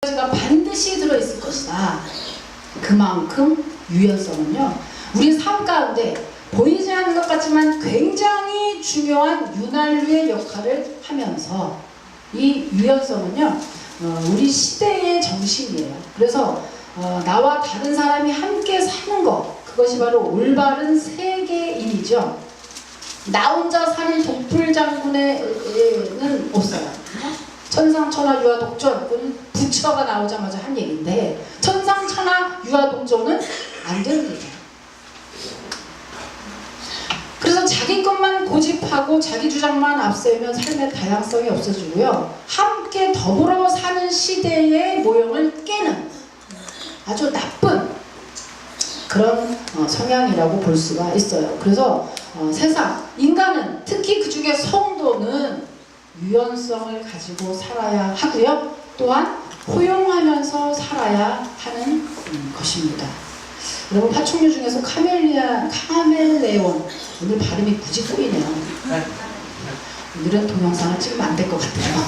가지가 반드시 들어있을 것이다. 그만큼 유연성은요, 우리 삶 가운데 보이지 않는 것 같지만 굉장히 중요한 윤활유의 역할을 하면서 이 유연성은요, 우리 시대의 정신이에요. 그래서 나와 다른 사람이 함께 사는 것, 그것이 바로 올바른 세계인이죠. 나 혼자 사는 독불장군에는 없어요. 천상천하 유아독존, 그건 부처가 나오자마자 한 얘기인데, 천상천하 유아독존은 안 되는 얘기예요. 그래서 자기 것만 고집하고 자기 주장만 앞세우면 삶의 다양성이 없어지고요, 함께 더불어 사는 시대의 모형을 깨는 아주 나쁜 그런 성향이라고 볼 수가 있어요. 그래서 세상, 인간은, 특히 그 중에 성도는 유연성을 가지고 살아야 하고요, 또한 포용하면서 살아야 하는 것입니다. 여러분, 파충류 중에서 카멜레온, 오늘 발음이 굳이 꼬이네요. 오늘은 동영상을 찍으면 안 될 것 같아요.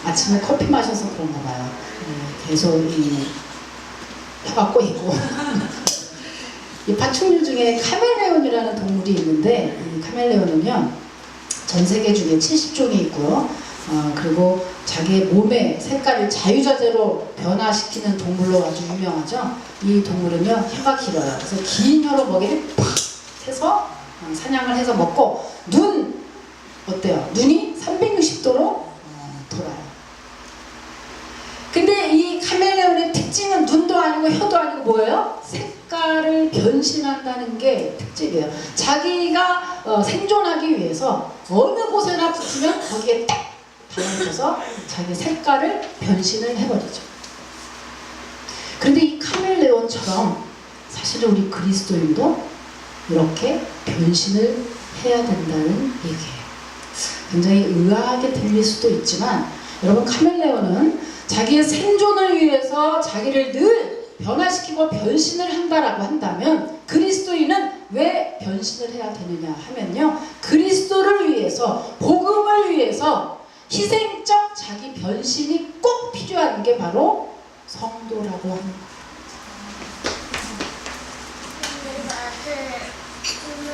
아침에 커피 마셔서 그런가 봐요. 계속 혀가 꼬이고. 이 파충류 중에 카멜레온이라는 동물이 있는데, 이 카멜레온은요, 전 세계 중에 70종이 있고요, 그리고 자기의 몸의 색깔을 자유자재로 변화시키는 동물로 아주 유명하죠. 이 동물은요, 혀가 길어요. 그래서 긴 혀로 먹이를 팍 해서 사냥을 해서 먹고, 눈 어때요? 눈이 360도로 돌아요. 근데 이 카멜레온의 특징은 눈도 아니고 혀도 아니고 뭐예요? 색깔을 변신한다는 게 특징이에요. 자기가 생존하기 위해서 어느 곳에나 붙으면 거기에 딱 달라붙어서 자기 색깔을 변신을 해버리죠. 그런데 이 카멜레온처럼 사실은 우리 그리스도인도 이렇게 변신을 해야 된다는 얘기예요. 굉장히 의아하게 들릴 수도 있지만, 여러분, 카멜레온은 자기의 생존을 위해서 자기를 늘 변화시키고 변신을 한다라고 한다면, 그리스도인은 왜 변신을 해야 되느냐 하면요, 그리스도를 위해서, 복음을 위해서 희생적 자기 변신이 꼭 필요한 게 바로 성도라고 하는 거예요.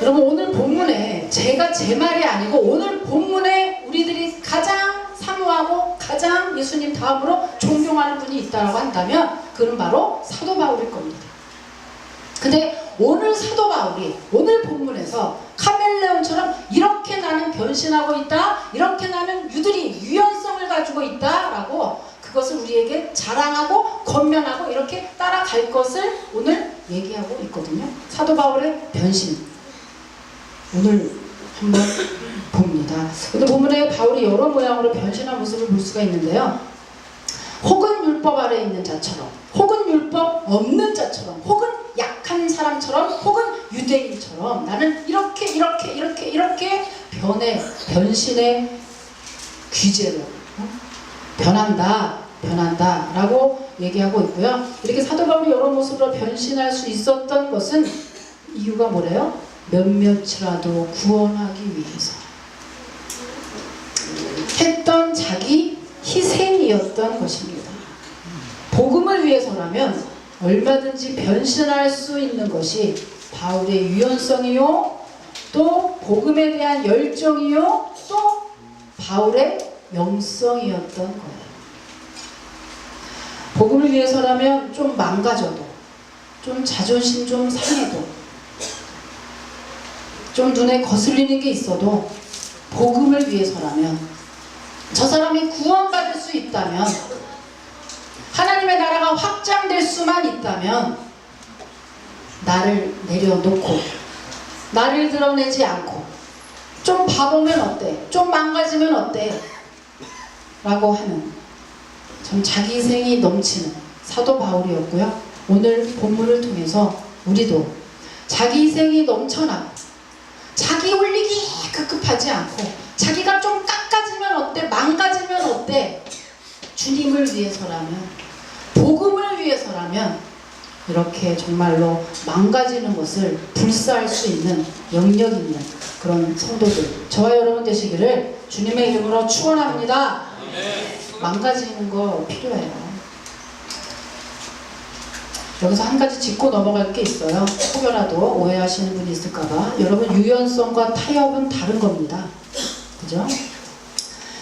여러분, 오늘 본문에, 제가 제 말이 아니고 오늘 본문에 우리들이 가장 사모하고 가장 예수님 다음으로 존경하는 분이 있다고 한다면 그는 바로 사도 바울일 겁니다. 근데 오늘 사도 바울이 오늘 본문에서 카멜레온처럼 이렇게 나는 변신하고 있다, 이렇게 나는 유연성을 가지고 있다라고 그것을 우리에게 자랑하고 권면하고 이렇게 따라갈 것을 오늘 얘기하고 있거든요. 사도 바울의 변신, 오늘 한번 봅니다. 오늘 본문에 바울이 여러 모양으로 변신한 모습을 볼 수가 있는데요, 혹은 율법 아래 있는 자처럼, 혹은 율법 없는 자처럼, 혹은 약한 사람처럼, 혹은 유대인처럼 나는 이렇게 변신의 귀재로 변한다 라고 얘기하고 있고요. 이렇게 사도 바울이 여러 모습으로 변신할 수 있었던 것은 이유가 뭐래요? 몇몇이라도 구원하기 위해서 했던 자기 희생이었던 것입니다. 복음을 위해서라면 얼마든지 변신할 수 있는 것이 바울의 유연성이요, 또 복음에 대한 열정이요, 또 바울의 영성이었던 거예요. 복음을 위해서라면 좀 망가져도, 좀 자존심 좀 상해도, 좀 눈에 거슬리는 게 있어도 복음을 위해서라면, 저 사람이 구원받을 수 있다면, 하나님의 나라가 확장될 수만 있다면 나를 내려놓고 나를 드러내지 않고 좀 봐보면 어때? 좀 망가지면 어때? 라고 하는 참 자기생이 넘치는 사도 바울이었고요. 오늘 본문을 통해서 우리도 자기생이 넘쳐나 자기 올리기 급급하지 않고 자기가 좀 깎아지면 어때? 망가지면 어때? 주님을 위해서라면, 복음을 위해서라면 이렇게 정말로 망가지는 것을 불사할 수 있는 영역 있는 그런 성도들, 저와 여러분 되시기를 주님의 이름으로 축원합니다. 망가지는 거 필요해요. 여기서 한 가지 짚고 넘어갈 게 있어요. 혹여라도 오해하시는 분이 있을까봐. 여러분, 유연성과 타협은 다른 겁니다. 그죠?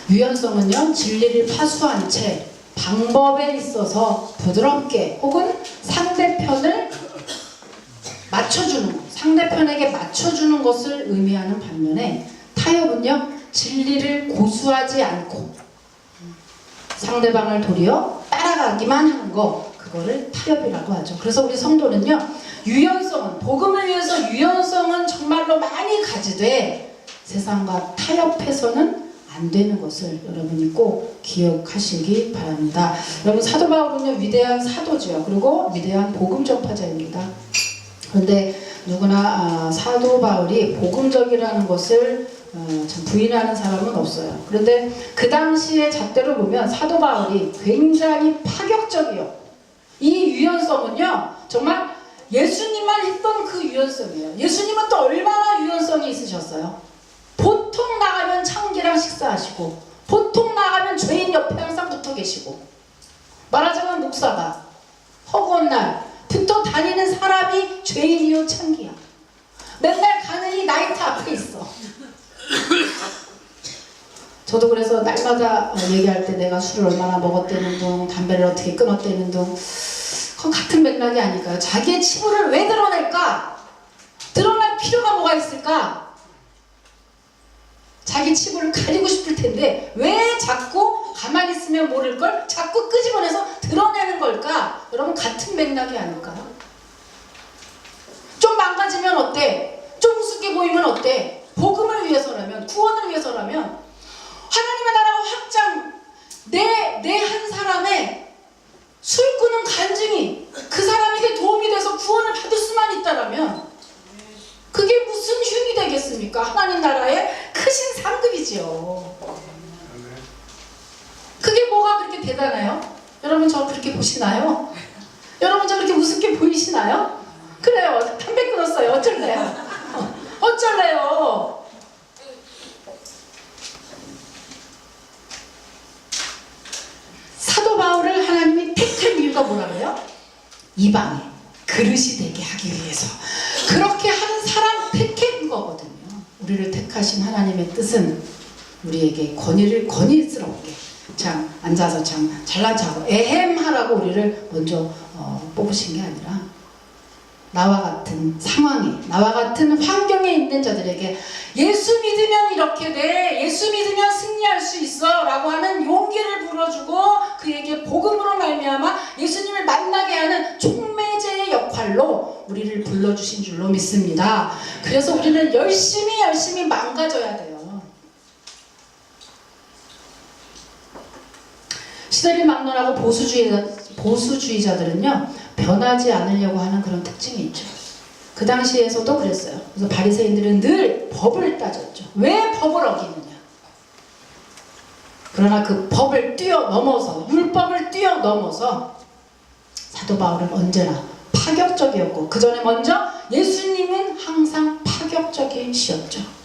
유연성은요, 진리를 파수한 채 방법에 있어서 부드럽게 혹은 상대편을 맞춰주는 것, 상대편에게 맞춰주는 것을 의미하는 반면에, 타협은요, 진리를 고수하지 않고 상대방을 도리어 따라가기만 하는 거, 그거를 타협이라고 하죠. 그래서 우리 성도는요, 유연성은, 복음을 위해서 유연성은 정말로 많이 가지되 세상과 타협해서는 안 되는 것을 여러분이 꼭 기억하시기 바랍니다. 여러분, 사도 바울은요, 위대한 사도죠. 그리고 위대한 복음 전파자입니다. 그런데 누구나 사도 바울이 복음적이라는 것을 참 부인하는 사람은 없어요. 그런데 그 당시의 잣대로 보면 사도 바울이 굉장히 파격적이요. 이 유연성은요, 정말 예수님만 했던 그 유연성이에요. 예수님은 또 얼마나 유연성이 있으셨어요. 보통 나가면 창기랑 식사하시고, 보통 나가면 죄인 옆에 항상 붙어 계시고, 말하자면 목사가 허구한 날 붙어 다니는 사람이 죄인이요 창기야. 맨날 가느니 나이트 앞에 있어. 저도 그래서 날마다 얘기할 때 내가 술을 얼마나 먹었다는 둥, 담배를 어떻게 끊었다는 둥, 그건 같은 맥락이 아닐까요? 자기의 치부를 왜 드러낼까? 드러날 필요가 뭐가 있을까? 자기 치부를 가리고 싶을 텐데 왜 자꾸 가만히 있으면 모를 걸 자꾸 끄집어내서 드러내는 걸까? 여러분, 같은 맥락이 아닐까요? 좀 망가지면 어때? 좀 우습게 보이면 어때? 복음을 위해서라면, 구원을 위해서라면, 하나님의 나라가 확장, 내 한 사람의 술꾼은 간증이 그 사람에게 도움이 돼서 구원을 받을 수만 있다라면 그게 무슨 흉이 되겠습니까? 하나님 나라의 크신 상급이지요. 그게 뭐가 그렇게 대단해요? 여러분, 저 그렇게 보시나요? 여러분, 저 그렇게 우습게 보이시나요? 그래요. 담배 끊었어요. 어쩔래요? 어쩔래요? 사도 바울을 하나님이 택한 이유가 뭐라고요? 이방의 그릇이 되게 하기 위해서. 그렇게 하는 사람 택한 거거든요. 우리를 택하신 하나님의 뜻은 우리에게 권위스럽게 참 앉아서 참 잘난 척하고 에헴하라고 우리를 먼저 뽑으신 게 아니라, 나와 같은 상황에, 나와 같은 환경에 있는 자들에게 예수 믿으면 이렇게 돼, 예수 믿으면 승리할 수 있어 라고 하는 용기를 불어주고 그에게 복음으로 말미암아 예수님을 만나게 하는 촉매제의 역할로 우리를 불러주신 줄로 믿습니다. 그래서 우리는 열심히 망가져야 돼요. 시대를 막론하고 보수주의자들은요, 변하지 않으려고 하는 그런 특징이 있죠. 그 당시에서도 그랬어요. 그래서 바리새인들은 늘 법을 따졌죠. 왜 법을 어기느냐. 그러나 그 법을 뛰어넘어서, 율법을 뛰어넘어서 사도 바울은 언제나 파격적이었고, 그 전에 먼저 예수님은 항상 파격적이셨죠.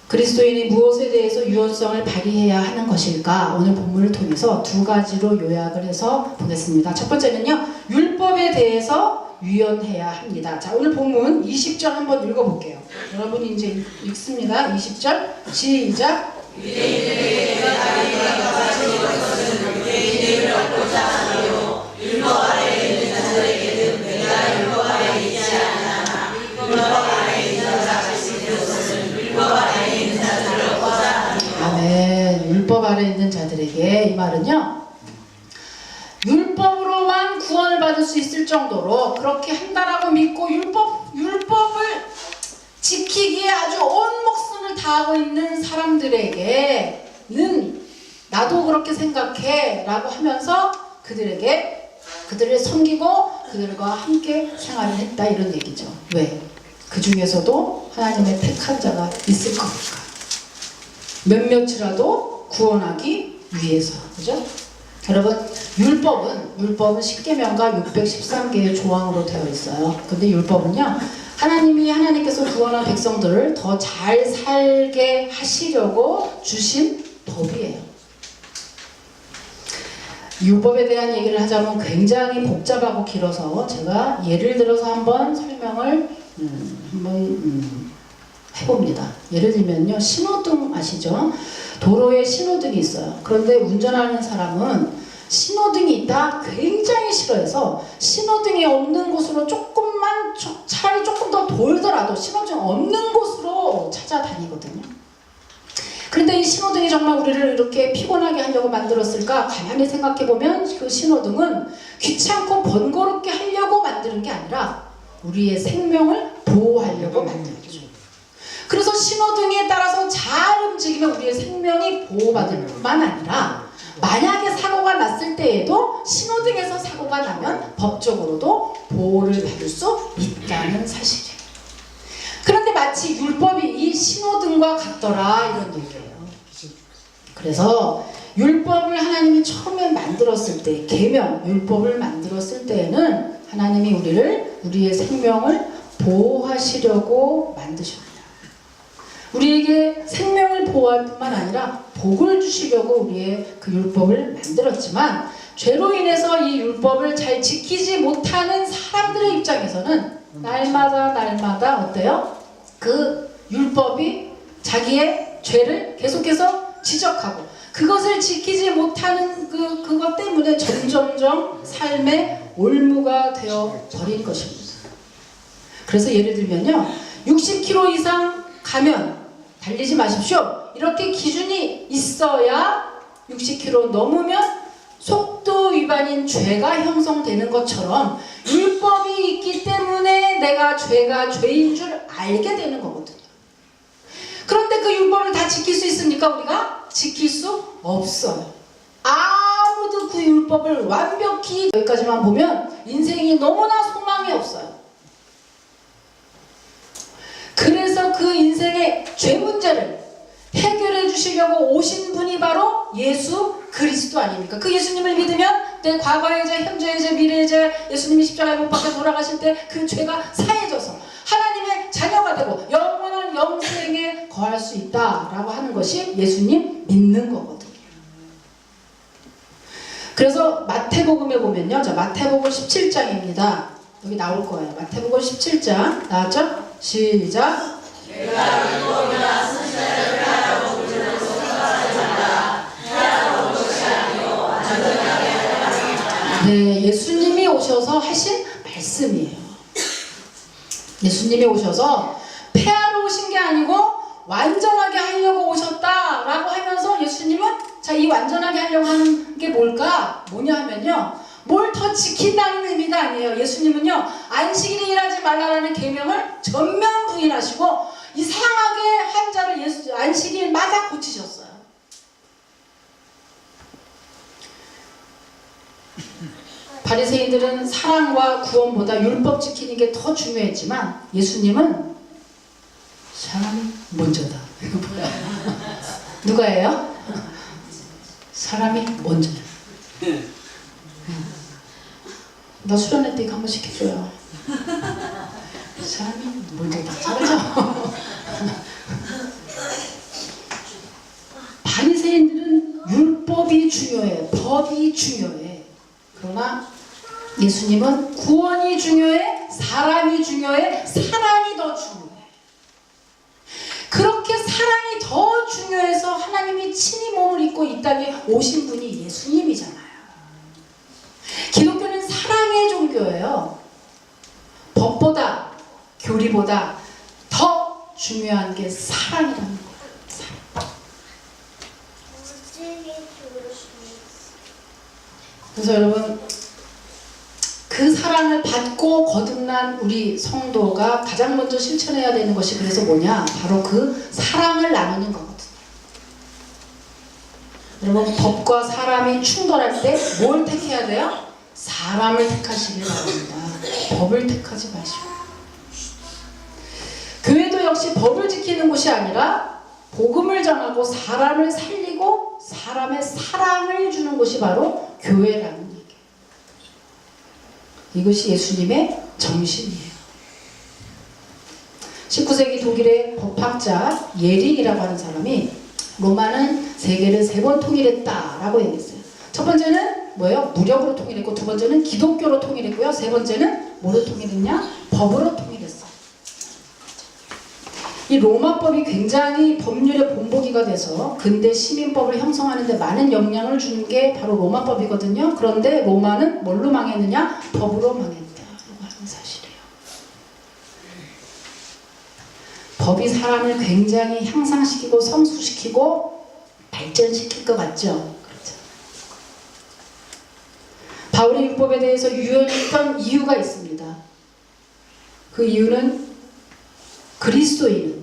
그리스도인이 무엇에 대해서 유연성을 발휘해야 하는 것일까? 오늘 본문을 통해서 두 가지로 요약을 해서 보겠습니다. 첫 번째는요, 율법에 대해서 유연해야 합니다. 자, 오늘 본문 20절 한번 읽어볼게요. 여러분이 이제 읽습니다. 20절 시작. 유대인들에게 내가 가진 것은 유대인을 얻고자 하며 율법 아래에 있는 자들에게는 내가 율법 아래에 있지 않으나 율법 아래에 있는 자들의 것은 율법 아래에 있는 자들을 얻고자 하며. 아멘. 율법 아래에 있는 자들에게, 이 말은요, 율법으로만 구원을 받을 수 있을 정도로 그렇게 한다라고 믿고 율법을 지키기에 아주 온 목숨을 다하고 있는 사람들에게는 나도 그렇게 생각해 라고 하면서 그들을 섬기고 그들과 함께 생활을 했다, 이런 얘기죠. 왜? 그 중에서도 하나님의 택한 자가 있을 거니까. 몇몇이라도 구원하기 위해서. 그죠? 여러분, 율법은 10계명과 613개의 조항으로 되어 있어요. 근데 율법은요, 하나님께서 구원한 백성들을 더 잘 살게 하시려고 주신 법이에요. 율법에 대한 얘기를 하자면 굉장히 복잡하고 길어서 제가 예를 들어서 한번 설명을 해봅니다. 예를 들면요, 신호등 아시죠? 도로에 신호등이 있어요. 그런데 운전하는 사람은 신호등이 있다 굉장히 싫어해서 신호등이 없는 곳으로 조금만 차라리 조금 더 돌더라도 신호등 없는 곳으로 찾아다니거든요. 그런데 이 신호등이 정말 우리를 이렇게 피곤하게 하려고 만들었을까? 가만히 생각해보면 그 신호등은 귀찮고 번거롭게 하려고 만드는 게 아니라 우리의 생명을 보호하려고 만든 거죠. 그래서 신호등에 따라서 잘 움직이면 우리의 생명이 보호받을 뿐만 아니라 만약에 사고가 났을 때에도 신호등에서 사고가 나면 법적으로도 보호를 받을 수 있다는 사실이에요. 그런데 마치 율법이 이 신호등과 같더라 이런 얘기예요. 그래서 율법을 하나님이 처음에 만들었을 때, 계명, 율법을 만들었을 때에는 하나님이 우리의 생명을 보호하시려고 만드셨다. 우리에게 생명을 보호할 뿐만 아니라 복을 주시려고 우리의 그 율법을 만들었지만 죄로 인해서 이 율법을 잘 지키지 못하는 사람들의 입장에서는 날마다 어때요? 그 율법이 자기의 죄를 계속해서 지적하고 그것을 지키지 못하는 그것 때문에 점점점 삶의 올무가 되어 버린 것입니다. 그래서 예를 들면요, 60km 이상 가면 달리지 마십시오. 이렇게 기준이 있어야 60km 넘으면 속도 위반인 죄가 형성되는 것처럼 율법이 있기 때문에 내가 죄인 줄 알게 되는 거거든요. 그런데 그 율법을 다 지킬 수 있습니까? 우리가? 지킬 수 없어요. 아무도 그 율법을 완벽히 여기까지만 보면 인생이 너무나 소망이 없어요. 그래서 그 인생의 죄 문제를 해결해 주시려고 오신 분이 바로 예수 그리스도 아닙니까? 그 예수님을 믿으면 내 과거의 죄, 현재의 죄, 미래의 죄, 예수님이 십자가에 못 박혀 돌아가실 때 그 죄가 사해져서 하나님의 자녀가 되고 영원한 영생에 거할 수 있다라고 하는 것이 예수님 믿는 거거든요. 그래서 마태복음에 보면요, 자, 마태복음 17장입니다. 여기 나올 거예요. 마태복음 17장 나왔죠? 시작. 네, 예수님이 오셔서 하신 말씀이에요. 예수님이 오셔서 폐하러 오신 게 아니고 완전하게 하려고 오셨다라고 하면서 예수님은 자, 이 완전하게 하려고 하는 게 뭐냐 하면요, 뭘 더 지킨다는 의미가 아니에요. 예수님은요, 안식일에 일하지 말라라는 계명을 전면 부인하시고 이상하게 환자를 안식일마다 고치셨어요. 바리새인들은 사랑과 구원보다 율법 지키는 게 더 중요했지만 예수님은 사람이 먼저다. 이거 뭐야? 누가예요? 사람이 먼저다. 나 수련회 때 한 번씩 해줘요. 사람이 먼저다. 잘하죠? 바리새인들은 율법이 중요해, 법이 중요해. 그러나 예수님은 구원이 중요해, 사람이 중요해, 사랑이 더 중요해. 그렇게 사랑이 더 중요해서 하나님이 친히 몸을 입고 이 땅에 오신 분이 예수님이잖아요. 기독교는 사랑의 종교예요. 법보다, 교리보다 더 중요한 게 사랑이라는 거예요. 사랑. 그래서 여러분, 그 사랑을 받고 거듭난 우리 성도가 가장 먼저 실천해야 되는 것이 그래서 뭐냐? 바로 그 사랑을 나누는 거거든요. 여러분, 법과 사람이 충돌할 때 뭘 택해야 돼요? 사람을 택하시길 바랍니다. 법을 택하지 마시고. 교회도 역시 법을 지키는 곳이 아니라 복음을 전하고 사람을 살리고 사람의 사랑을 주는 곳이 바로 교회라는 얘기예요. 이것이 예수님의 정신이에요. 19세기 독일의 법학자 예링이라고 하는 사람이 로마는 세계를 3번 통일했다라고 얘기했어요. 첫 번째는 뭐예요? 무력으로 통일했고, 두 번째는 기독교로 통일했고요. 세 번째는 뭐로 통일했냐? 법으로 통일했어. 이 로마법이 굉장히 법률의 본보기가 돼서 근대 시민법을 형성하는 데 많은 영향을 준 게 바로 로마법이거든요. 그런데 로마는 뭘로 망했느냐? 법으로 망했다라고 하는 사실이에요. 법이 사람을 굉장히 향상시키고 성숙시키고 발전시킬 것 같죠? 그렇죠. 바울의 율법에 대해서 유연했던 이유가 있습니다. 그 이유는 그리스도인은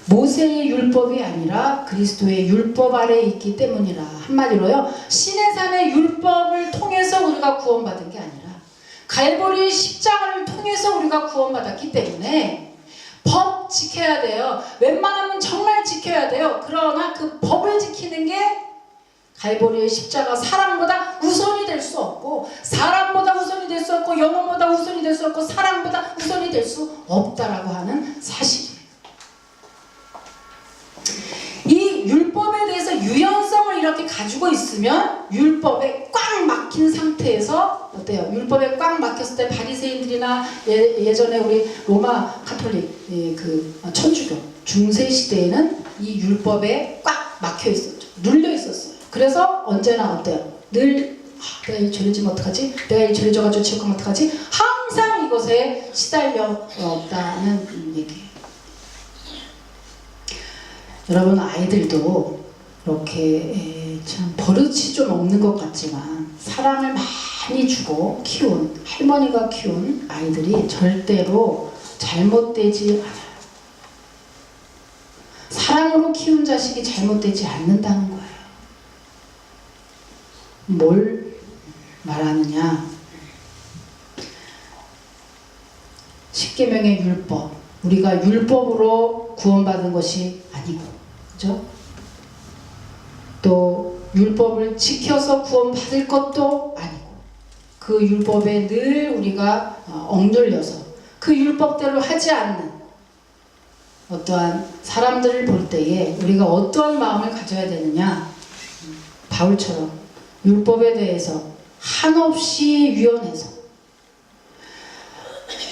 모세의 율법이 아니라 그리스도의 율법 아래에 있기 때문이라. 한마디로요, 시내산의 율법을 통해서 우리가 구원받은 게 아니라 갈보리 십자가를 통해서 우리가 구원받았기 때문에 법 지켜야 돼요. 웬만하면 정말 지켜야 돼요. 그러나 그 법을 지키는 게 갈보리의 십자가, 사랑보다 우선이 될 수 없고, 사람보다 우선이 될 수 없고, 영혼보다 우선이 될 수 없고, 사랑보다 우선이 될 수 없다라고 하는 사실이에요. 이 율법에 대해서 유연성을 이렇게 가지고 있으면 율법에 꽉 막힌 상태에서 어때요? 율법에 꽉 막혔을 때 바리새인들이나 예전에 우리 로마 카톨릭 그 천주교 중세 시대에는 이 율법에 꽉 막혀 있었죠. 눌려 있었어요. 그래서 언제나 어때요? 늘 내가 이 죄를 지면 어떡하지? 내가 이 죄를 져가지고 지옥하면 어떡하지? 항상 이것에 시달려 없다는 얘기예요. 여러분, 아이들도 이렇게 참 버릇이 좀 없는 것 같지만 사랑을 많이 주고 키운, 할머니가 키운 아이들이 절대로 잘못되지 않아요. 사랑으로 키운 자식이 잘못되지 않는다는 거예요. 뭘 말하느냐? 십계명의 율법, 우리가 율법으로 구원받은 것이 아니고, 그죠? 또 율법을 지켜서 구원받을 것도 아니고, 그 율법에 늘 우리가 억눌려서 그 율법대로 하지 않는 어떠한 사람들을 볼 때에 우리가 어떠한 마음을 가져야 되느냐? 바울처럼 율법에 대해서 한없이 유연해서,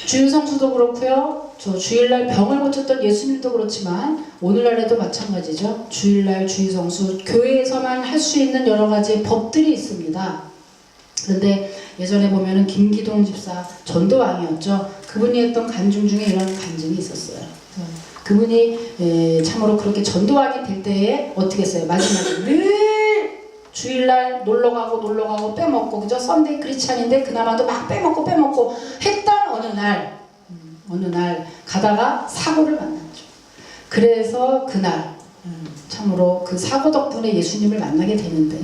주일성수도 그렇고요, 저 주일날 병을 고쳤던 예수님도 그렇지만 오늘날에도 마찬가지죠. 주일날 주일성수, 교회에서만 할 수 있는 여러 가지 법들이 있습니다. 그런데 예전에 보면은 김기동 집사, 전도왕이었죠. 그분이 했던 간증 중에 이런 간증이 있었어요. 그분이 참으로 그렇게 전도왕이 될 때에 어떻게 했어요? 마지막에 늘 주일날 놀러가고 빼먹고, 그죠? 썬데이 크리스찬인데 그나마도 막 빼먹고 했던 어느 날 가다가 사고를 만났죠. 그래서 그날 참으로 그 사고 덕분에 예수님을 만나게 되는데,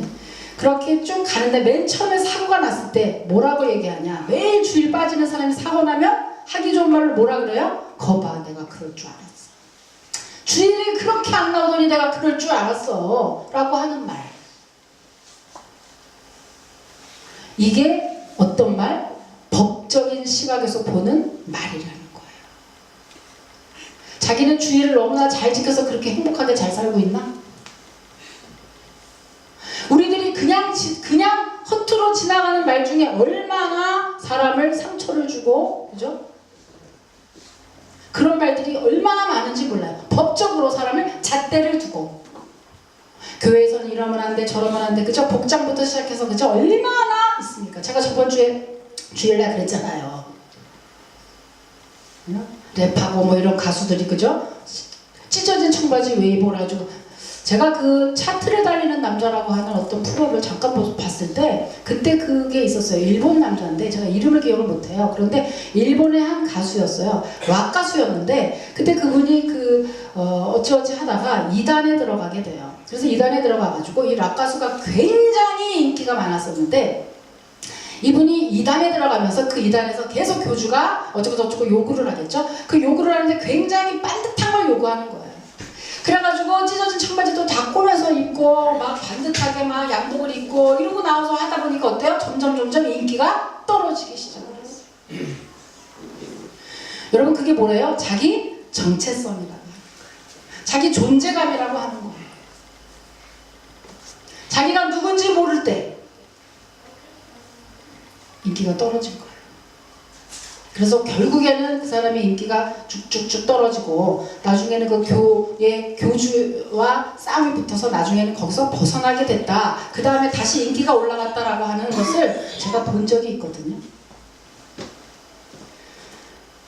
그렇게 쭉 가는데 맨 처음에 사고가 났을 때 뭐라고 얘기하냐? 매일 주일 빠지는 사람이 사고 나면 하기 좋은 말로 뭐라 그래요? 거봐, 내가 그럴 줄 알았어. 주일이 그렇게 안 나오더니 내가 그럴 줄 알았어 라고 하는 말. 이게 어떤 말? 법적인 시각에서 보는 말이라는 거예요. 자기는 주일을 너무나 잘 지켜서 그렇게 행복하게 잘 살고 있나? 우리들이 그냥 허투루 지나가는 말 중에 얼마나 사람을 상처를 주고, 그죠? 그런 말들이 얼마나 많은지 몰라요. 법적으로 사람을 잣대를 두고, 교회에서는 이러면 안 돼, 저러면 안 돼, 그죠? 복장부터 시작해서, 그죠? 얼마나 있습니까? 제가 저번 주에 주일날 그랬잖아요. 랩하고 뭐 이런 가수들이, 그죠? 찢어진 청바지 웨이브를 아주, 제가 그 차트를 달리는 남자라고 하는 어떤 프로를 잠깐 봤을 때 그때 그게 있었어요. 일본 남자인데 제가 이름을 기억을 못해요. 그런데 일본의 한 가수였어요. 락 가수였는데 그때 그분이 어찌어찌 하다가 2단에 들어가게 돼요. 그래서 2단에 들어가가지고 이 락 가수가 굉장히 인기가 많았었는데, 이분이 2단에 들어가면서 그 2단에서 계속 교주가 어쩌고저쩌고 요구를 하겠죠. 그 요구를 하는데 굉장히 반듯한 걸 요구하는 거예요. 그래가지고 찢어진 청바지도 다 꼬매서 입고 막 반듯하게 막 양복을 입고 이러고 나와서 하다 보니까 어때요? 점점 인기가 떨어지기 시작을 했어요. 여러분, 그게 뭐래요? 자기 정체성이라고 하는 거예요. 자기 존재감이라고 하는 거예요. 자기가 누군지 모를 때 인기가 떨어진 거예요. 그래서 결국에는 그 사람의 인기가 쭉쭉쭉 떨어지고 나중에는 그 교주와 싸움이 붙어서 나중에는 거기서 벗어나게 됐다. 그 다음에 다시 인기가 올라갔다라고 하는 것을 제가 본 적이 있거든요.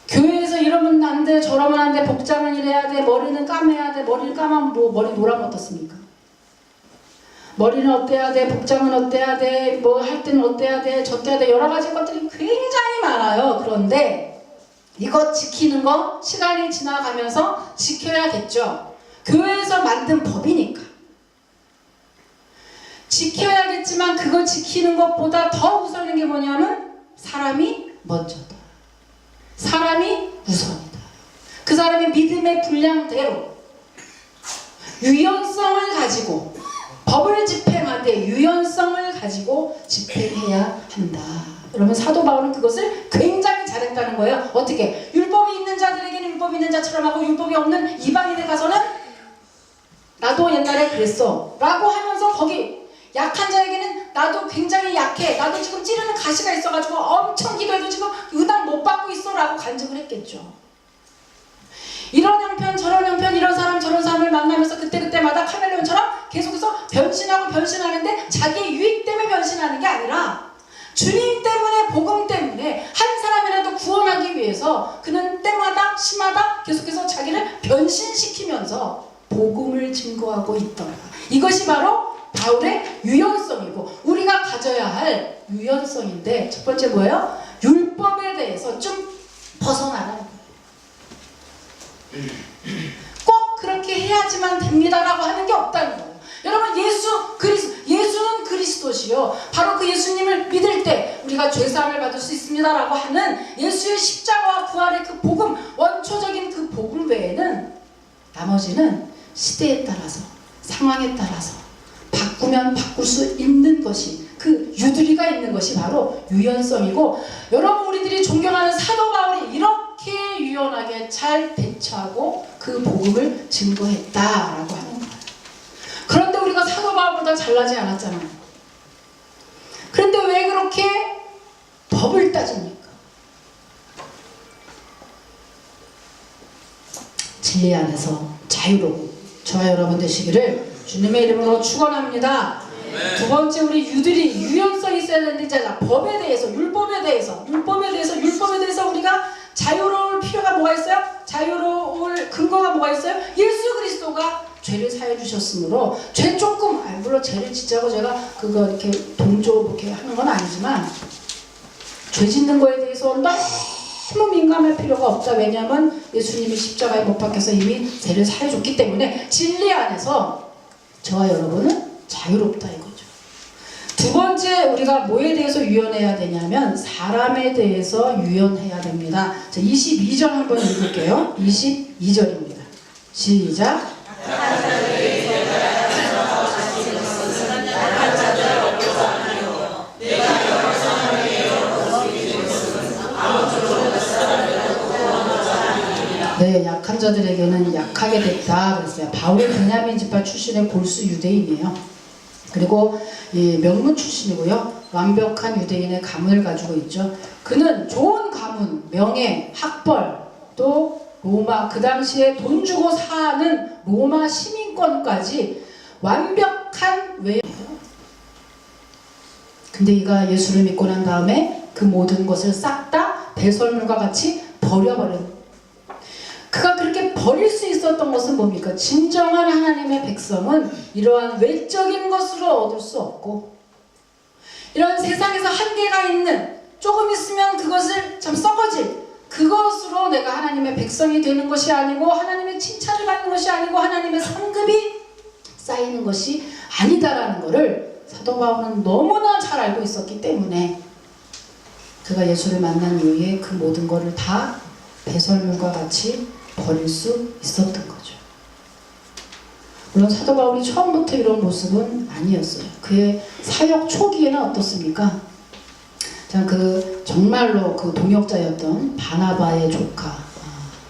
교회에서 이러면 안 돼, 저러면 안 돼, 복장은 이래야 돼, 머리는 감아야 돼. 머리를 감으면 뭐 머리 노라면 어떻습니까? 머리는 어때야 돼, 복장은 어때야 돼, 뭐 할 때는 어때야 돼, 저때야 돼, 여러 가지 것들이 굉장히 많아요. 그런데 이것 지키는 거 시간이 지나가면서 지켜야겠죠. 교회에서 만든 법이니까. 지켜야겠지만 그거 지키는 것보다 더 우선인 게 뭐냐면 사람이 먼저다. 사람이 우선이다. 그 사람의 믿음의 분량대로 유연성을 가지고 법을 집행하되 유연성을 가지고 집행해야 한다. 그러면 사도 바울은 그것을 굉장히 잘했다는 거예요. 어떻게? 율법이 있는 자들에게는 율법이 있는 자처럼 하고 율법이 없는 이방인에 가서는 나도 옛날에 그랬어 라고 하면서 거기 약한 자에게는 나도 굉장히 약해, 나도 지금 찌르는 가시가 있어가지고 엄청 기도해도 지금 은당 못 받고 있어 라고 간증을 했겠죠. 이런 형편 저런 형편, 이런 사람 저런 사람을 만나면서 그때그때마다 카멜레온처럼 계속해서 변신하고 변신하는데 자기의 유익 때문에 변신하는 게 아니라 주님 때문에, 복음 때문에 한 사람이라도 구원하기 위해서 그는 때마다 시마다 계속해서 자기를 변신시키면서 복음을 증거하고 있더라. 이것이 바로 바울의 유연성이고 우리가 가져야 할 유연성인데, 첫 번째 뭐예요? 율법에 대해서 좀 벗어나라는 거예요. 꼭 그렇게 해야지만 됩니다라고 하는 게 없다는 거예요. 여러분, 예수는 그리스도시요, 바로 그 예수님을 믿을 때 우리가 죄사함을 받을 수 있습니다라고 하는 예수의 십자가와 부활의 그 복음, 원초적인 그 복음 외에는 나머지는 시대에 따라서, 상황에 따라서 바꾸면 바꿀 수 있는 것이, 그 유두리가 있는 것이 바로 유연성이고, 여러분 우리들이 존경하는 사도 바울이 이렇게 유연하게 잘 대처하고 그 복음을 증거했다라고 하는 거예요. 그런데 우리가 사도 바울보다 잘나지 않았잖아요. 그런데 왜 그렇게 법을 따집니까? 진리 안에서 자유로운 저와 여러분 되시기를 주님의 이름으로 축원합니다. 두 번째, 우리 유들이 유연성이 있어야 되는데, 자, 법에 대해서, 율법에 대해서 우리가 자유로울 필요가 뭐가 있어요? 자유로울 근거가 뭐가 있어요? 예수 그리스도가 죄를 사해 주셨으므로, 죄 조금, 물론 죄를 짓자고 제가 그거 이렇게 동조 이렇게 하는 건 아니지만, 죄 짓는 거에 대해서 너무 민감할 필요가 없다. 왜냐하면 예수님이 십자가에 못 박혀서 이미 죄를 사해 줬기 때문에 진리 안에서 저와 여러분은 자유롭다 이거죠. 두 번째, 우리가 뭐에 대해서 유연해야 되냐면 사람에 대해서 유연해야 됩니다. 자, 22절 한번 읽을게요. 22절입니다. 시작. 네, 약한 자들에게는 약하게 됐다 그랬어요. 바울이 베냐민 지파 출신의 골수 유대인이에요. 그리고 이 명문 출신이고요. 완벽한 유대인의 가문을 가지고 있죠. 그는 좋은 가문, 명예, 학벌, 또 로마, 그 당시에 돈 주고 사는 로마 시민권까지 완벽한 외예요. 근데 이가 예수를 믿고 난 다음에 그 모든 것을 싹 다 배설물과 같이 버려버려요. 그가 그렇게 버릴 수 있었던 것은 뭡니까? 진정한 하나님의 백성은 이러한 외적인 것으로 얻을 수 없고, 이런 세상에서 한계가 있는, 조금 있으면 그것을 참 썩어질 그것으로 내가 하나님의 백성이 되는 것이 아니고, 하나님의 칭찬을 받는 것이 아니고, 하나님의 상급이 쌓이는 것이 아니다라는 것을 사도 바울은 너무나 잘 알고 있었기 때문에 그가 예수를 만난 이후에 그 모든 것을 다 배설물과 같이 버릴 수 있었던 거죠. 물론 사도 바울이 처음부터 이런 모습은 아니었어요. 그의 사역 초기에는 어떻습니까? 그 정말로 그 동역자였던 바나바의 조카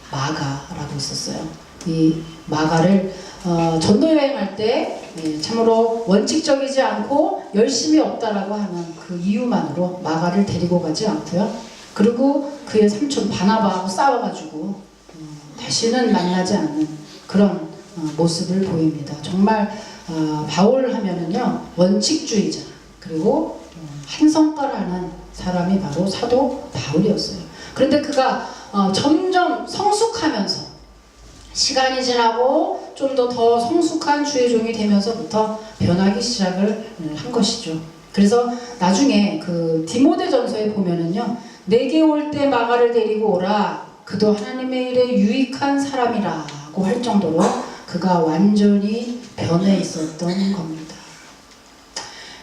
마가라고 있었어요. 이 마가를 전도 여행할 때 참으로 원칙적이지 않고 열심히 없다라고 하는 그 이유만으로 마가를 데리고 가지 않고요. 그리고 그의 삼촌 바나바하고 싸워가지고 다시는 만나지 않는 그런 모습을 보입니다. 정말 바울 하면은요 원칙주의자 그리고 한 성과를 하는 사람이 바로 사도 바울이었어요. 그런데 그가 점점 성숙하면서 시간이 지나고 좀 더 성숙한 주의 종이 되면서부터 변하기 시작을 한 것이죠. 그래서 나중에 그 디모데전서에 보면은요, 내게 올 때 마가를 데리고 오라. 그도 하나님의 일에 유익한 사람이라고 할 정도로 그가 완전히 변해 있었던 겁니다.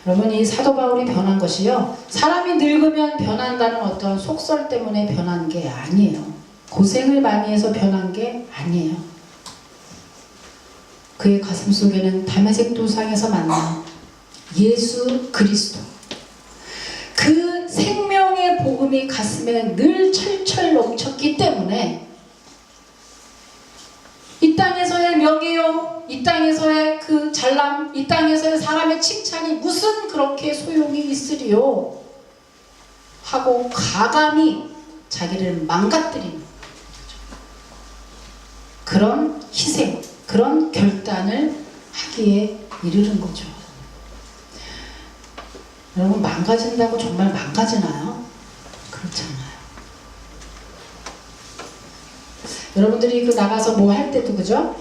여러분, 이 사도 바울이 변한 것이요, 사람이 늙으면 변한다는 어떤 속설 때문에 변한 게 아니에요. 고생을 많이 해서 변한 게 아니에요. 그의 가슴 속에는 다메섹 도상에서 만난 예수 그리스도, 그 생명의 복음이 가슴에 늘 철철 넘쳤기 때문에 이 땅에서의 명예요, 이 땅에서의 그 잘남, 이 땅에서의 사람의 칭찬이 무슨 그렇게 소용이 있으리요 하고 과감히 자기를 망가뜨리는 그런 희생, 그런 결단을 하기에 이르는 거죠. 여러분, 망가진다고 정말 망가지나요? 그렇지 않아요. 여러분들이 그 나가서 뭐 할 때도 그죠?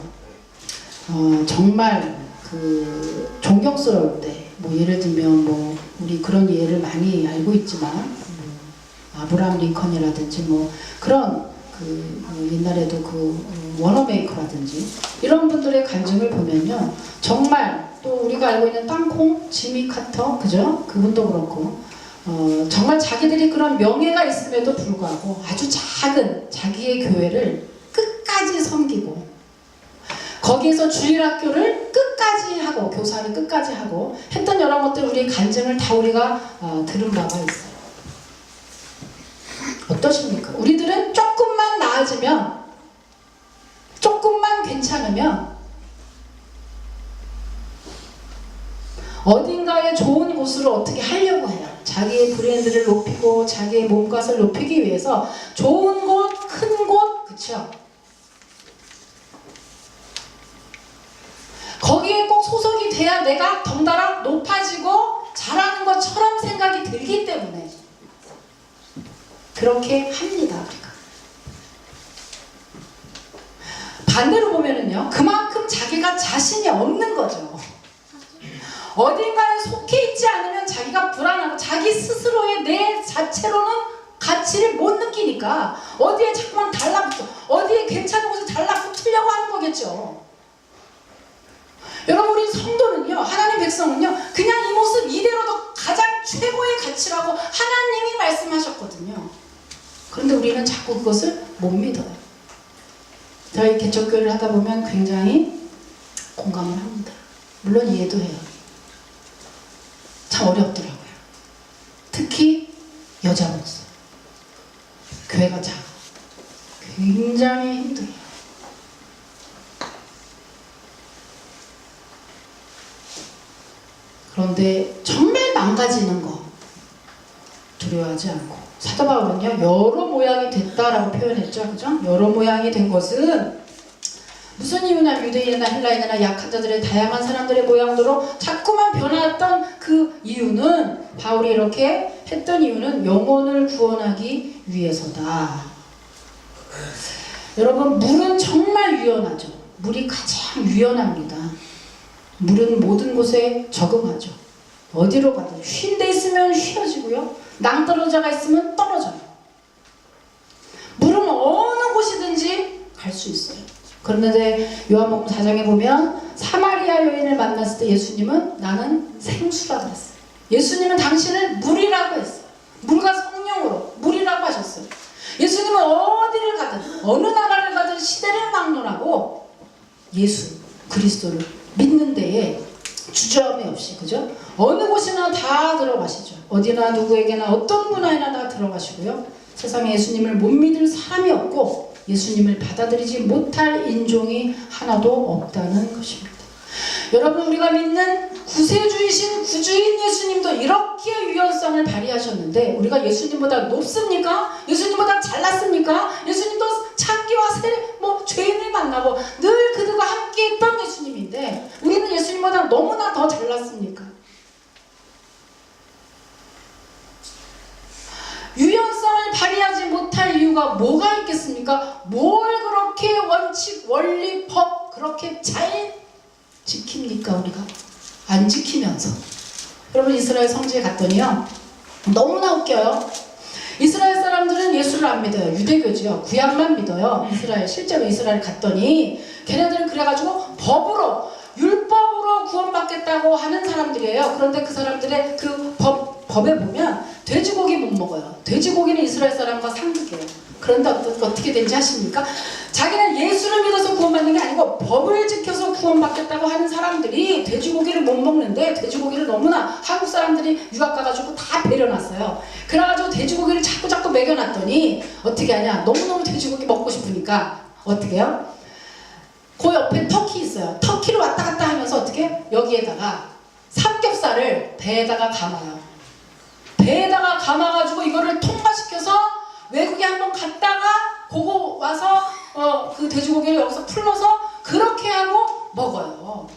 정말 그 존경스러울 때, 뭐 예를 들면 뭐 우리 그런 예를 많이 알고 있지만 아브라함 링컨이라든지 뭐 그런 그 옛날에도 그 워너메이커라든지 이런 분들의 간증을 보면요, 정말 또 우리가 알고 있는 땅콩, 지미 카터, 그죠? 그분도 그렇고 정말 자기들이 그런 명예가 있음에도 불구하고 아주 작은 자기의 교회를 끝까지 섬기고 거기에서 주일학교를 끝까지 하고 교사를 끝까지 하고 했던 여러 것들, 우리의 간증을 다 우리가 들은 바가 있어요. 어떠십니까? 우리들은 조금만 나아지면, 조금만 괜찮으면 어딘가에 좋은 곳으로 어떻게 하려고 해요. 자기의 브랜드를 높이고 자기의 몸값을 높이기 위해서 좋은 곳, 큰 곳, 그쵸? 거기에 꼭 소속이 돼야 내가 덩달아 높아지고 잘하는 것처럼 생각이 들기 때문에 그렇게 합니다, 우리가. 반대로 보면은요, 그만큼 자기가 자신이 없는 거죠. 어딘가에 속해 있지 않으면 자기가 불안하고 자기 스스로의 내 자체로는 가치를 못 느끼니까 어디에 자꾸만 달라붙어, 어디에 괜찮은 곳에 달라붙으려고 하는 거겠죠. 여러분, 우리 성도는요, 하나님 백성은요, 그냥 이 모습 이대로도 가장 최고의 가치라고 하나님이 말씀하셨거든요. 그런데 우리는 자꾸 그것을 못 믿어요. 저희 개척교회를 하다 보면 굉장히 공감을 합니다. 물론 이해도 해요. 참 어렵더라고요. 특히 여자로서 교회가 작아 굉장히 힘들어요. 그런데 정말 망가지는 거 두려워하지 않고, 사도 바울은요, 여러 모양이 됐다라고 표현했죠. 그죠? 여러 모양이 된 것은 무슨 이유냐, 유대인이나 헬라인이나 약한 자들의 다양한 사람들의 모양대로 자꾸만 변화했던 그 이유는, 바울이 이렇게 했던 이유는 영혼을 구원하기 위해서다. 여러분, 물은 정말 유연하죠. 물이 가장 유연합니다. 물은 모든 곳에 적응하죠. 어디로 가든 쉰 데 있으면 휘어지고요, 낭떠러지가 있으면 떨어져요. 물은 어느 곳이든지 갈 수 있어요. 그런데 요한복음 4장에 보면 사마리아 여인을 만났을 때 예수님은 나는 생수라 그랬어요. 예수님은 당신을 물이라고 했어요. 물과 성령으로 물이라고 하셨어요. 예수님은 어디를 가든 어느 나라를 가든 시대를 막론하고 예수 그리스도를 믿는 데에 주저함이 없이, 그죠? 어느 곳이나 다 들어가시죠. 어디나 누구에게나 어떤 문화에나 다 들어가시고요. 세상에 예수님을 못 믿을 사람이 없고 예수님을 받아들이지 못할 인종이 하나도 없다는 것입니다. 여러분, 우리가 믿는 구세주이신 구주인 예수님도 이렇게 유연성을 발휘하셨는데 우리가 예수님보다 높습니까? 예수님보다 잘났습니까? 예수님도 창기와 죄인을 만나고 늘 그들과 함께 있던 예수님인데 우리는 예수님보다 너무나 더 잘났습니까? 유연성을 발휘하지 못할 이유가 뭐가 있겠습니까? 뭘 그렇게 원칙, 원리, 법 그렇게 잘 지킵니까? 우리가 안 지키면서. 여러분, 이스라엘 성지에 갔더니요, 너무나 웃겨요. 이스라엘 사람들은 예수를 안 믿어요. 유대교지요. 구약만 믿어요. 실제로 이스라엘 갔더니 걔네들은 그래가지고 법으로, 율법으로 구원받겠다고 하는 사람들이에요. 그런데 그 사람들의 그 법에 보면 돼지고기 못 먹어요. 돼지고기는 이스라엘 사람과 상극이에요. 그런데 어떻게 된지 아십니까? 자기는 예수를 믿어서 구원받는 게 아니고 법을 지켜서 구원받겠다고 하는 사람들이 돼지고기를 못 먹는데 돼지고기를 너무나 한국 사람들이 유학 가가지고 다 배려놨어요. 그래가지고 돼지고기를 자꾸 먹여놨더니 어떻게 하냐? 너무너무 돼지고기 먹고 싶으니까 어떻게 해요? 그 옆에 터키 있어요. 터키를 왔다 갔다 하면서 어떻게? 여기에다가 삼겹살을 배에다가 감아요. 배에다가 감아가지고 이거를 통과시켜서 외국에 한번 갔다가 보고 와서 그 돼지고기를 여기서 풀러서 그렇게 하고 먹어요.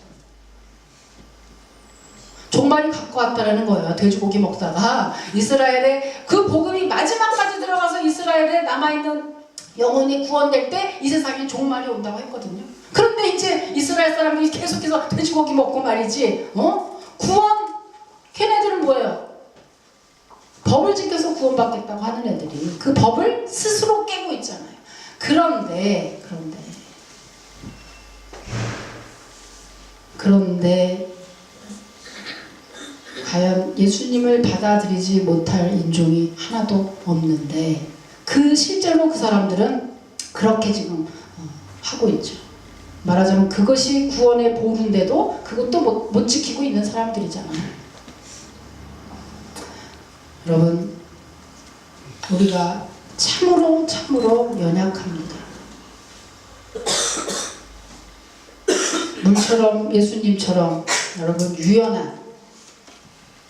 종말이 갖고 왔다라는 거예요. 돼지고기 먹다가 이스라엘에 그 복음이 마지막까지 들어가서 이스라엘에 남아있는 영혼이 구원될 때 이 세상에 종말이 온다고 했거든요. 그런데 이제 이스라엘 사람들이 계속해서 돼지고기 먹고 말이지 구원, 걔네들은 뭐예요? 법을 지켜서 구원받겠다고 하는 애들이 그 법을 스스로 깨고 있잖아요. 그런데 과연 예수님을 받아들이지 못할 인종이 하나도 없는데 실제로 그 사람들은 그렇게 지금 하고 있죠. 말하자면 그것이 구원의 보루인데도 그것도 못 지키고 있는 사람들이잖아요. 여러분, 우리가 참으로 연약합니다. 물처럼 예수님처럼 여러분 유연한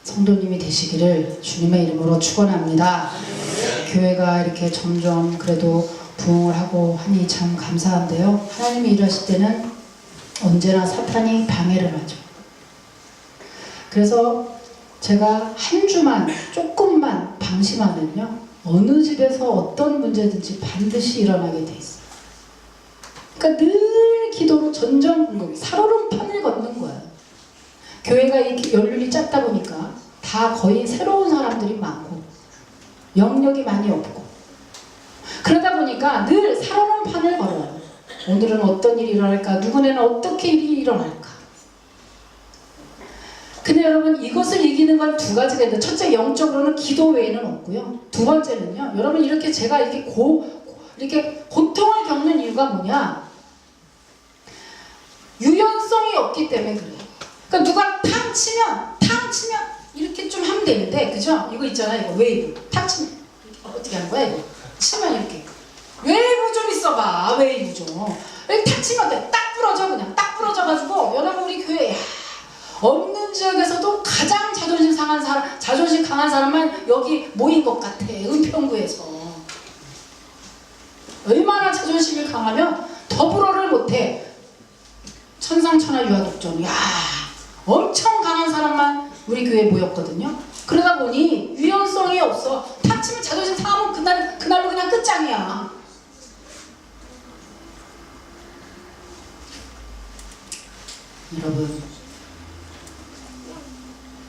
성도님이 되시기를 주님의 이름으로 축원합니다. 교회가 이렇게 점점 그래도 부흥을 하고 하니 참 감사한데요. 하나님이 일하실 때는 언제나 사탄이 방해를 하죠. 그래서 제가 한 주만 조금만 방심하면요, 어느 집에서 어떤 문제든지 반드시 일어나게 돼 있어요. 그러니까 늘 기도로 전전긍긍, 살얼음판을 걷는 거예요. 교회가 이렇게 연륜이 짧다 보니까 다 거의 새로운 사람들이 많고 영역이 많이 없고 그러다 보니까 늘 살얼음판을 걸어요. 오늘은 어떤 일이 일어날까? 누구네는 어떻게 일이 일어날까? 근데 여러분, 이것을 이기는 건 두 가지가 있는데, 첫째, 영적으로는 기도 외에는 없고요. 두 번째는요, 여러분, 이렇게 제가 이렇게 고통을 겪는 이유가 뭐냐? 유연성이 없기 때문에 그래요. 그러니까 누가 탕 치면 이렇게 좀 하면 되는데, 그죠? 이거 있잖아요, 이거 웨이브. 탁 치면 어떻게 하는 거야, 이거? 치면 이렇게 웨이브 좀 있어봐. 웨이브 좀 이렇게 탁 치면 돼. 딱 부러져. 그냥 딱 부러져가지고 여러분, 우리 교회 없는 지역에서도 가장 자존심 강한 사람만 여기 모인 것 같아. 은평구에서 얼마나 자존심이 강하면 더불어를 못해. 천상천하 유아독존, 엄청 강한 사람만 우리 교회에 모였거든요. 그러다 보니 유연성이 없어. 탁 치면 자존심 상하면 그날로 그냥 끝장이야. 여러분,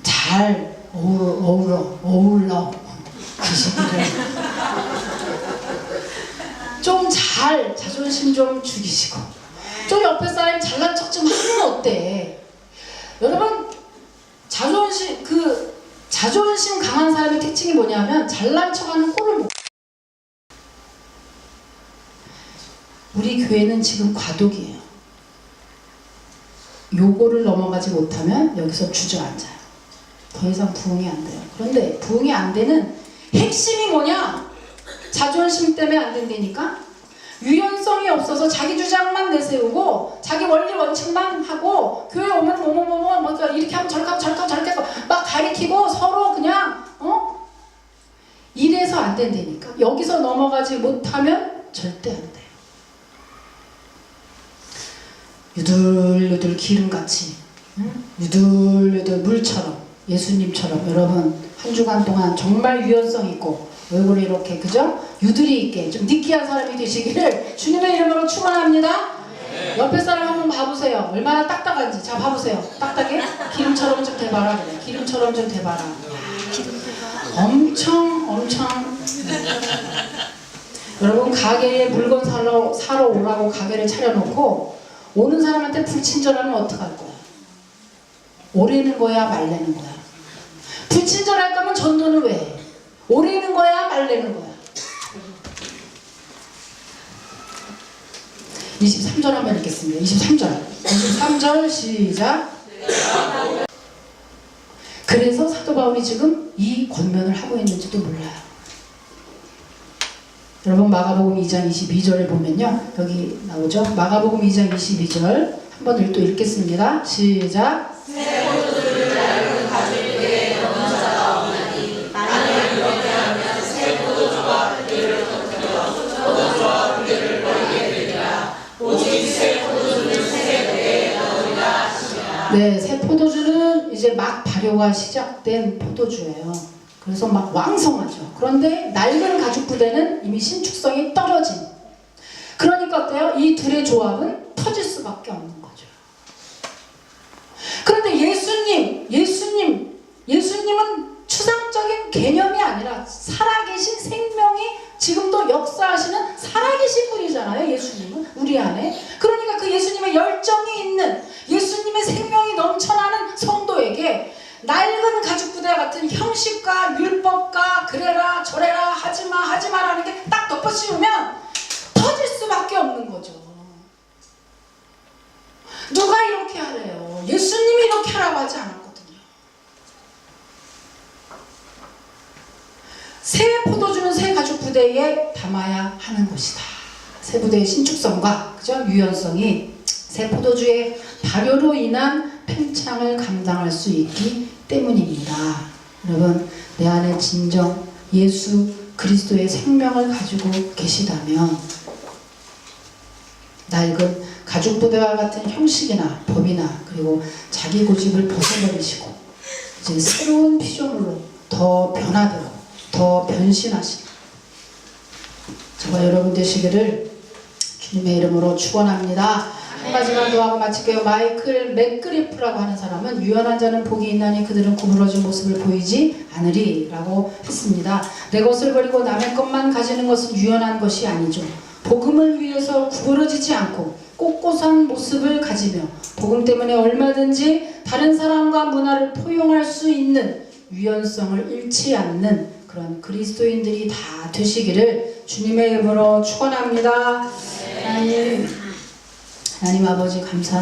잘 어울러 그 시기를 좀 잘 자존심 좀 죽이시고 좀 옆에 사람 잘난 척 좀 하면 어때? 여러분, 자존심 강한 사람의 특징이 뭐냐면 잘난 척하는 꼴을 못. 우리 교회는 지금 과도기예요. 요거를 넘어가지 못하면 여기서 주저앉아요. 더 이상 부흥이 안 돼요. 그런데 부흥이 안 되는 핵심이 뭐냐? 자존심 때문에 안 된다니까? 유연성이 없어서 자기 주장만 내세우고 자기 원리 원칙만 하고 교회 오면 뭐뭐뭐뭐 뭐 이렇게 하면 저렇게 하면 저렇게 하면 저렇게 하고 막 가리키고 서로 그냥 이래서 안 된다니까. 여기서 넘어가지 못하면 절대 안 돼요. 유들유들 기름같이 유들유들 물처럼 예수님처럼 여러분 한 주간 동안 정말 유연성 있고 얼굴이 이렇게 그죠? 유들이 있게 좀 느끼한 사람이 되시기를 주님의 이름으로 축원합니다. 네. 옆에 사람 한번 봐보세요. 얼마나 딱딱한지. 자 봐보세요. 딱딱해? 기름처럼 좀 대봐라 그래. 기름처럼 좀 대봐라. 엄청 여러분 가게에 물건 사러 오라고 가게를 차려놓고 오는 사람한테 불친절하면 어떡할 거야? 오래는 거야 말래는 거야? 불친절할 거면 전도는 왜 해? 오래는 거야 말래는 거야? 23절 한번 읽겠습니다. 23절 시작. 그래서 사도 바울이 지금 이 권면을 하고 있는지도 몰라요. 여러분 마가복음 2장 22절을 보면요. 여기 나오죠. 마가복음 2장 22절 한 번 또 읽겠습니다. 시작. 새 포도주를 낡은 가죽에 넣는 자가 없나니 만일 그렇게 하면 새 포도주와 흙을 터뜨려 포도주와 흙을 버리게 되리라. 오직 새 포도주는 새 배에 넣으리라 하시니라. 네, 새 포도주는 이제 막 발효가 시작된 포도주예요. 그래서 막 왕성하죠. 그런데 낡은 가죽 부대는 이미 신축성이 떨어진. 그러니까 어때요? 이 둘의 조합은 터질 수밖에 없는 거죠. 그런데 예수님은 추상적인 개념이 아니라 살아계신 생명이 지금도 역사하시는 살아계신 분이잖아요. 예수님은 우리 안에. 그러니까 그 예수님의 열정이 있는 예수님의 생명이 넘쳐나는 성도에게 낡은 가죽부대 같은 형식과 율법과 그래라 저래라 하지마라는 게 딱 덮어씌우면 터질 수밖에 없는 거죠. 누가 이렇게 하래요? 예수님이 이렇게 하라고 하지 않았거든요. 새 포도주는 새 가죽부대에 담아야 하는 것이다. 새 부대의 신축성과 그죠? 유연성이 새 포도주의 발효로 인한 팽창을 감당할 수 있기 때문입니다. 여러분 내 안에 진정 예수 그리스도의 생명을 가지고 계시다면 낡은 가죽부대와 같은 형식이나 법이나 그리고 자기 고집을 벗어버리시고 이제 새로운 피조물로 더 변화되고 더 변신하시는 저와 여러분 되시기를 주님의 이름으로 축원합니다. 한 가지만 더 하고 마칠게요. 마이클 맥그리프라고 하는 사람은 유연한 자는 복이 있나니 그들은 구부러진 모습을 보이지 않으리 라고 했습니다. 내 것을 버리고 남의 것만 가지는 것은 유연한 것이 아니죠. 복음을 위해서 구부러지지 않고 꼿꼿한 모습을 가지며 복음 때문에 얼마든지 다른 사람과 문화를 포용할 수 있는 유연성을 잃지 않는 그런 그리스도인들이 다 되시기를 주님의 이름으로 축원합니다. 하나님 아버지 감사합니다.